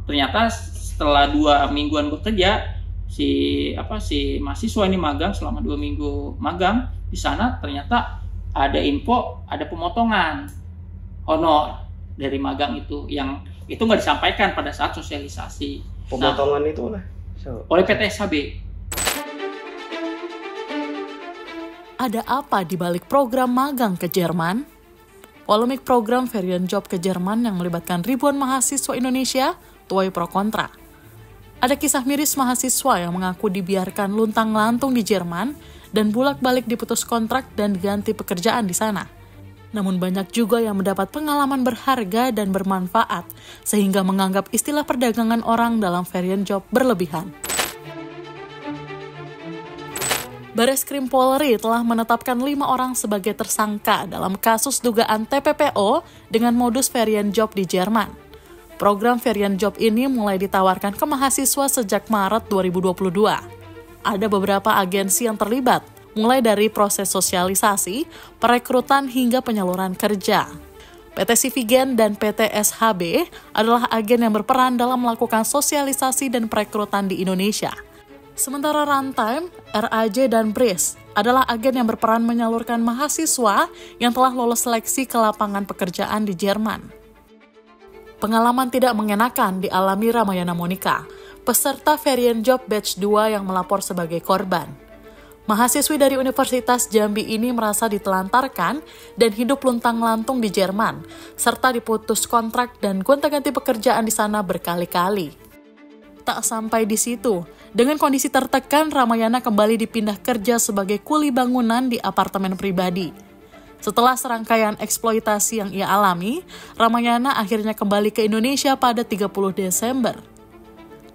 ternyata setelah 2 mingguan bekerja, si mahasiswa ini magang selama 2 minggu magang di sana, ternyata ada info ada pemotongan honor dari magang itu, yang itu nggak disampaikan pada saat sosialisasi. Pemotongan itu oleh PT SHB. Ada apa di balik program magang ke Jerman? Polemik program Varian Job ke Jerman yang melibatkan ribuan mahasiswa Indonesia tuai pro kontra. Ada kisah miris mahasiswa yang mengaku dibiarkan luntang-lantung di Jerman dan bolak-balik diputus kontrak dan diganti pekerjaan di sana. Namun banyak juga yang mendapat pengalaman berharga dan bermanfaat, sehingga menganggap istilah perdagangan orang dalam Varian Job berlebihan. Bareskrim Polri telah menetapkan 5 orang sebagai tersangka dalam kasus dugaan TPPO dengan modus Varian Job di Jerman. Program Varian Job ini mulai ditawarkan ke mahasiswa sejak Maret 2022. Ada beberapa agensi yang terlibat, mulai dari proses sosialisasi, perekrutan hingga penyaluran kerja. PT Sivigen dan PT SHB adalah agen yang berperan dalam melakukan sosialisasi dan perekrutan di Indonesia. Sementara Runtime, RAJ, dan BRIS adalah agen yang berperan menyalurkan mahasiswa yang telah lolos seleksi ke lapangan pekerjaan di Jerman. Pengalaman tidak mengenakan dialami Ramayana Monica, peserta Varian Job Batch 2 yang melapor sebagai korban. Mahasiswi dari Universitas Jambi ini merasa ditelantarkan dan hidup luntang-lantung di Jerman, serta diputus kontrak dan gonta-ganti pekerjaan di sana berkali-kali. Tak sampai di situ, dengan kondisi tertekan, Ramayana kembali dipindah kerja sebagai kuli bangunan di apartemen pribadi. Setelah serangkaian eksploitasi yang ia alami, Ramayana akhirnya kembali ke Indonesia pada 30 Desember.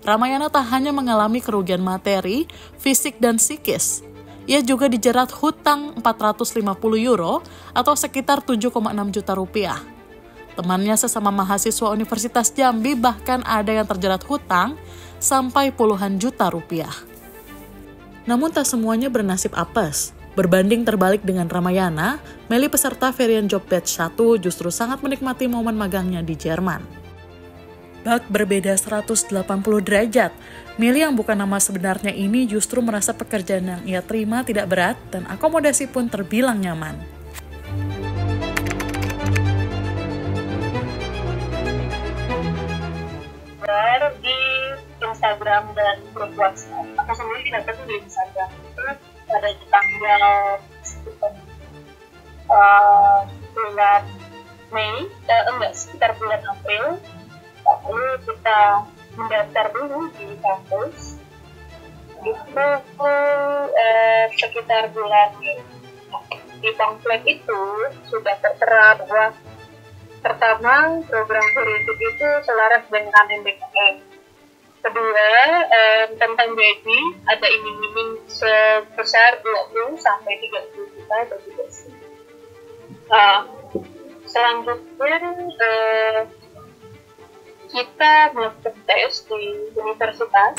Ramayana tak hanya mengalami kerugian materi, fisik, dan psikis. Ia juga dijerat hutang 450 euro atau sekitar 7,6 juta rupiah. Temannya sesama mahasiswa Universitas Jambi bahkan ada yang terjerat hutang sampai puluhan juta rupiah. Namun tak semuanya bernasib apes. Berbanding terbalik dengan Ramayana, Meli peserta Varian Job Batch 1 justru sangat menikmati momen magangnya di Jerman. Bak berbeda 180 derajat, Meli yang bukan nama sebenarnya ini justru merasa pekerjaan yang ia terima tidak berat dan akomodasi pun terbilang nyaman. Di Instagram dan grup WhatsApp, aku sendiri tidak tahu di Instagram itu pada tanggal bulan Mei, sekitar bulan April, lalu kita mendaftar dulu di kampus. Itu sekitar bulan Mei. Di pamflet itu sudah tertera bahwa pertama, program Varian itu selaras dengan MBKM. Kedua, tentang gaji ada iming-iming sebesar 20 sampai 30 juta bagi dosen. Selanjutnya kita melakukan tes di universitas.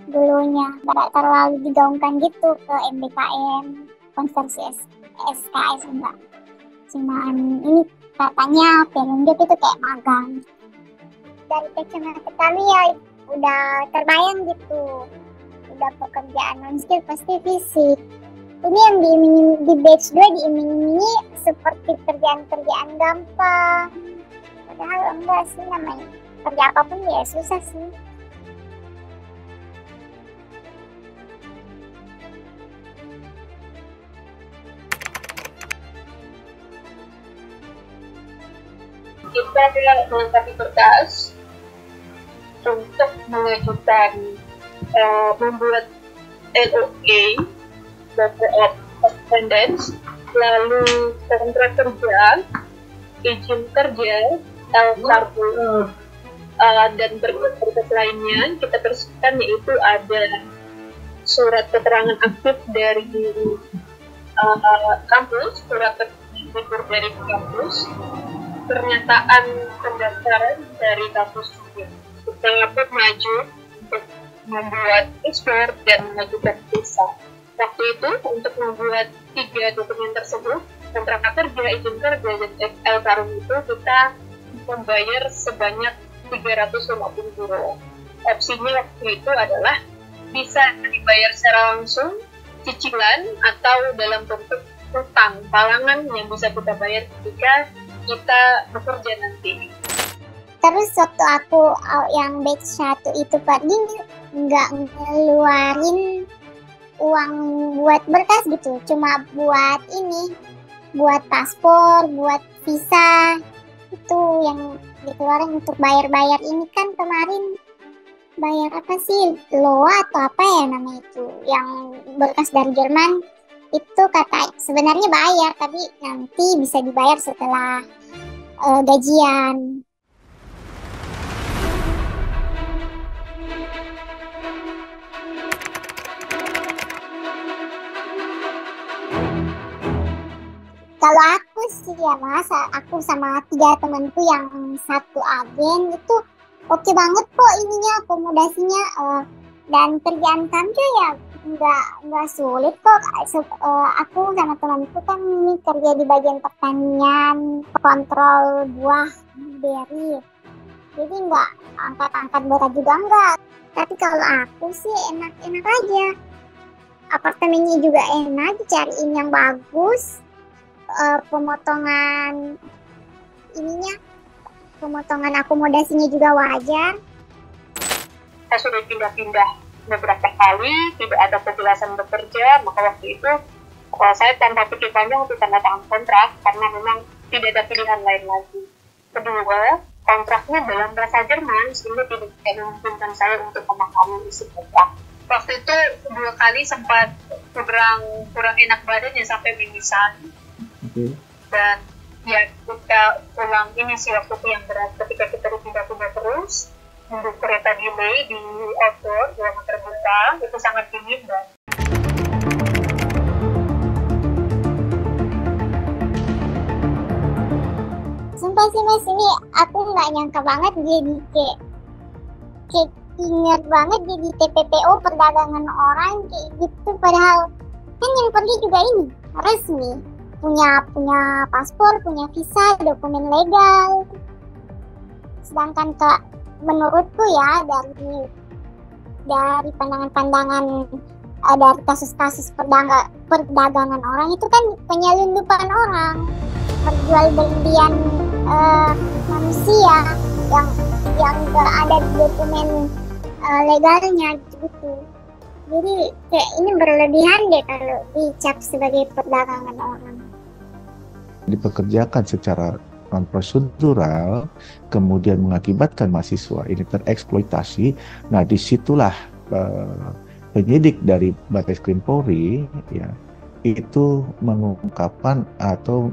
Dulunya tidak terlalu digaungkan gitu ke MBKM, konversi SKS enggak. Cuman ini katanya Varian Job itu kayak magang. Dari kacamata kami ya udah terbayang gitu, udah pekerjaan non skill pasti fisik. Ini yang di batch 2 diiming-imingi seperti kerjaan gampang, padahal enggak sih, namanya kerja apapun ya susah sih. Kita melengkapi berkas untuk mengajukan membuat LOA, Letter of Attendance, lalu kontrak kerja, izin kerja, L1, dan berkas lainnya kita persiapkan, yaitu ada surat keterangan aktif dari kampus, surat libur dari kampus, pernyataan pendaftaran dari kampus juga. Kita pun maju untuk membuat ekspor dan mengajukan visa. Waktu itu untuk membuat 3 dokumen tersebut, kontrak kerja, izin kerja, dan L Karung itu kita membayar sebanyak 350 euro. Opsinya waktu itu adalah bisa dibayar secara langsung, cicilan, atau dalam bentuk utang talangan yang bisa kita bayar ketika kita bekerja nanti. Terus waktu aku yang batch 1 itu pergi nggak ngeluarin uang buat berkas gitu, cuma buat ini, buat paspor, buat visa, itu yang dikeluarin untuk bayar-bayar ini kan kemarin. Bayar apa sih, LOA atau apa ya namanya itu, yang berkas dari Jerman itu kata sebenarnya bayar, tapi nanti bisa dibayar setelah gajian. Kalau aku sih ya Mas, aku sama 3 temanku yang satu agen itu oke banget kok ininya, akomodasinya, dan kerjaan kami ya nggak sulit kok. Aku sama temanku kan ini kerja di bagian pertanian, kontrol buah beri, jadi nggak angkat-angkat berat juga enggak. Tapi kalau aku sih enak-enak aja, apartemennya juga enak, cariin yang bagus, pemotongan ininya, pemotongan akomodasinya juga wajar. Saya sudah pindah-pindah beberapa kali, tidak ada kejelasan bekerja, maka waktu itu saya tanpa pikir panjang untuk tanda tangan kontrak karena memang tidak ada pilihan lain lagi. Kedua, kontraknya dalam bahasa Jerman sehingga tidak memungkinkan saya untuk memahami isi kontrak. Waktu itu 2 kali sempat kurang enak badan ya, sampai mimisan. Dan ya kita ulang ini sih waktu itu yang berat ketika kita dipindah-pindah terus, nunggu kereta delay di outdoor, ruangan terbuka, itu sangat dingin dan sumpah sih Mas, ini aku nggak nyangka banget jadi kayak ingat banget jadi TPPO, perdagangan orang kayak gitu, padahal kan yang pergi juga ini resmi, punya paspor, punya visa, dokumen legal. Sedangkan menurutku ya dari pandangan-pandangan dari kasus-kasus perdagangan orang itu kan penyelundupan orang, perjualbelian manusia yang gak ada dokumen legalnya gitu. Jadi kayak ini berlebihan deh kalau dicap sebagai perdagangan orang. Dipekerjakan secara non prosedural, kemudian mengakibatkan mahasiswa ini tereksploitasi. Nah, disitulah penyidik dari Bareskrim Polri ya itu mengungkapkan atau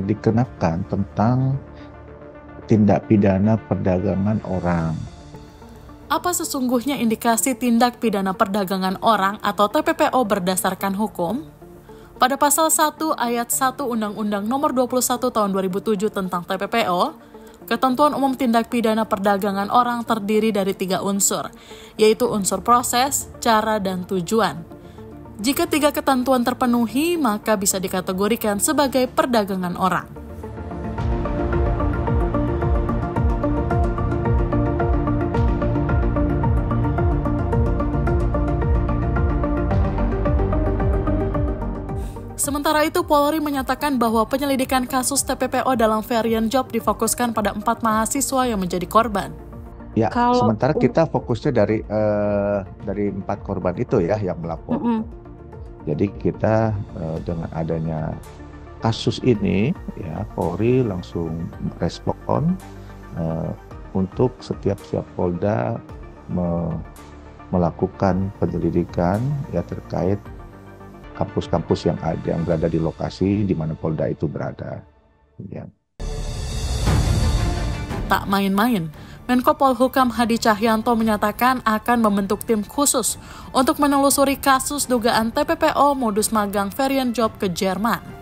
dikenakan tentang tindak pidana perdagangan orang. Apa sesungguhnya indikasi tindak pidana perdagangan orang atau TPPO berdasarkan hukum? Pada pasal 1 ayat 1 Undang-Undang Nomor 21 Tahun 2007 tentang TPPO, ketentuan umum tindak pidana perdagangan orang terdiri dari 3 unsur, yaitu unsur proses, cara, dan tujuan. Jika 3 ketentuan terpenuhi, maka bisa dikategorikan sebagai perdagangan orang. Sementara itu, Polri menyatakan bahwa penyelidikan kasus TPPO dalam varian job difokuskan pada 4 mahasiswa yang menjadi korban. Ya, sementara kita fokusnya dari 4 korban itu ya yang melapor. Jadi kita dengan adanya kasus ini, ya Polri langsung respon untuk setiap Polda melakukan penyelidikan ya terkait kampus-kampus yang berada di lokasi di mana Polda itu berada. Ya. Tak main-main, Menko Polhukam Hadi Cahyanto menyatakan akan membentuk tim khusus untuk menelusuri kasus dugaan TPPO modus magang varian job ke Jerman.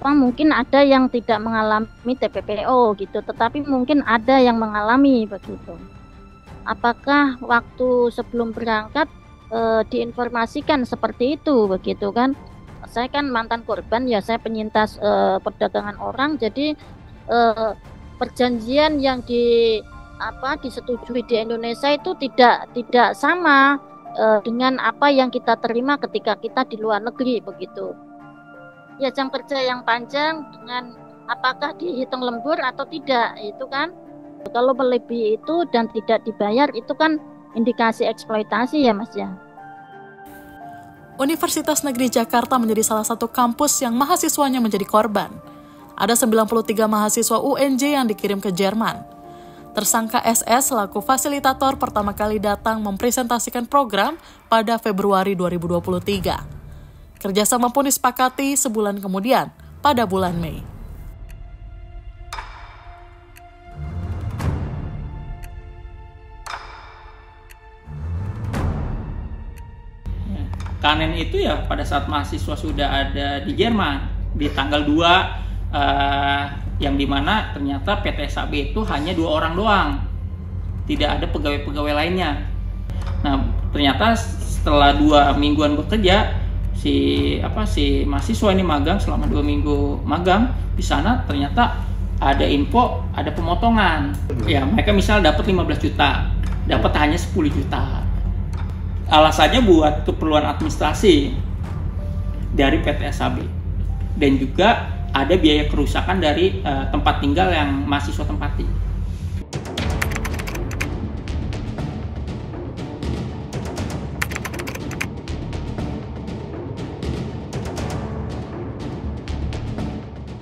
Mungkin ada yang tidak mengalami TPPO gitu, tetapi mungkin ada yang mengalami begitu. apakah waktu sebelum berangkat diinformasikan seperti itu begitu kan? Saya kan mantan korban ya, saya penyintas perdagangan orang, jadi perjanjian yang disetujui di Indonesia itu tidak sama dengan apa yang kita terima ketika kita di luar negeri begitu. Ya, jam kerja yang panjang dengan apakah dihitung lembur atau tidak itu kan? Kalau melebihi itu dan tidak dibayar itu kan indikasi eksploitasi ya Mas ya. Universitas Negeri Jakarta menjadi salah satu kampus yang mahasiswanya menjadi korban. Ada 93 mahasiswa UNJ yang dikirim ke Jerman. Tersangka SS selaku fasilitator pertama kali datang mempresentasikan program pada Februari 2023. Kerjasama pun disepakati sebulan kemudian, pada bulan Mei. Kanen itu ya pada saat mahasiswa sudah ada di Jerman di tanggal 2 yang dimana ternyata PT SAB itu hanya 2 orang doang, tidak ada pegawai-pegawai lainnya. Nah ternyata setelah 2 mingguan bekerja si mahasiswa ini magang selama 2 minggu magang di sana, ternyata ada info ada pemotongan. Ya mereka misal dapat 15 juta, dapat hanya 10 juta. Alasannya buat keperluan administrasi dari PT SAB, dan juga ada biaya kerusakan dari tempat tinggal yang mahasiswa tempati.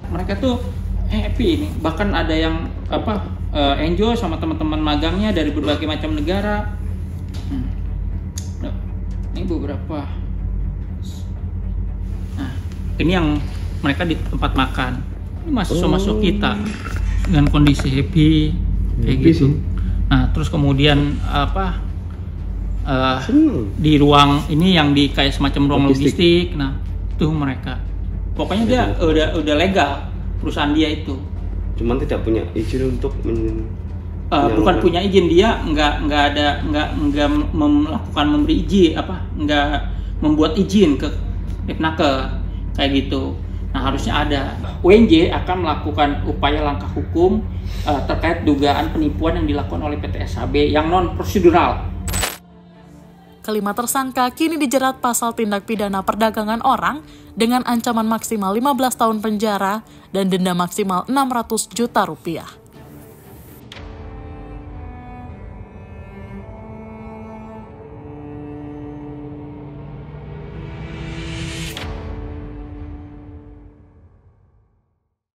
Mereka tuh happy ini, bahkan ada yang enjoy sama teman-teman magangnya dari berbagai macam negara. Ini beberapa. Nah, ini yang mereka di tempat makan. Ini mahasiswa kita dengan kondisi happy kayak gitu. Nah, terus kemudian di ruang ini yang di kayak semacam ruang logistik. Nah, itu mereka. Pokoknya dia udah legal perusahaan dia itu. Cuman tidak punya izin untuk bukan punya izin, dia nggak melakukan memberi izin nggak membuat izin ke Depnaker kayak gitu. Nah harusnya ada. UNJ akan melakukan upaya langkah hukum terkait dugaan penipuan yang dilakukan oleh PT SAB yang non prosedural. Kelima tersangka kini dijerat pasal tindak pidana perdagangan orang dengan ancaman maksimal 15 tahun penjara dan denda maksimal 600 juta rupiah.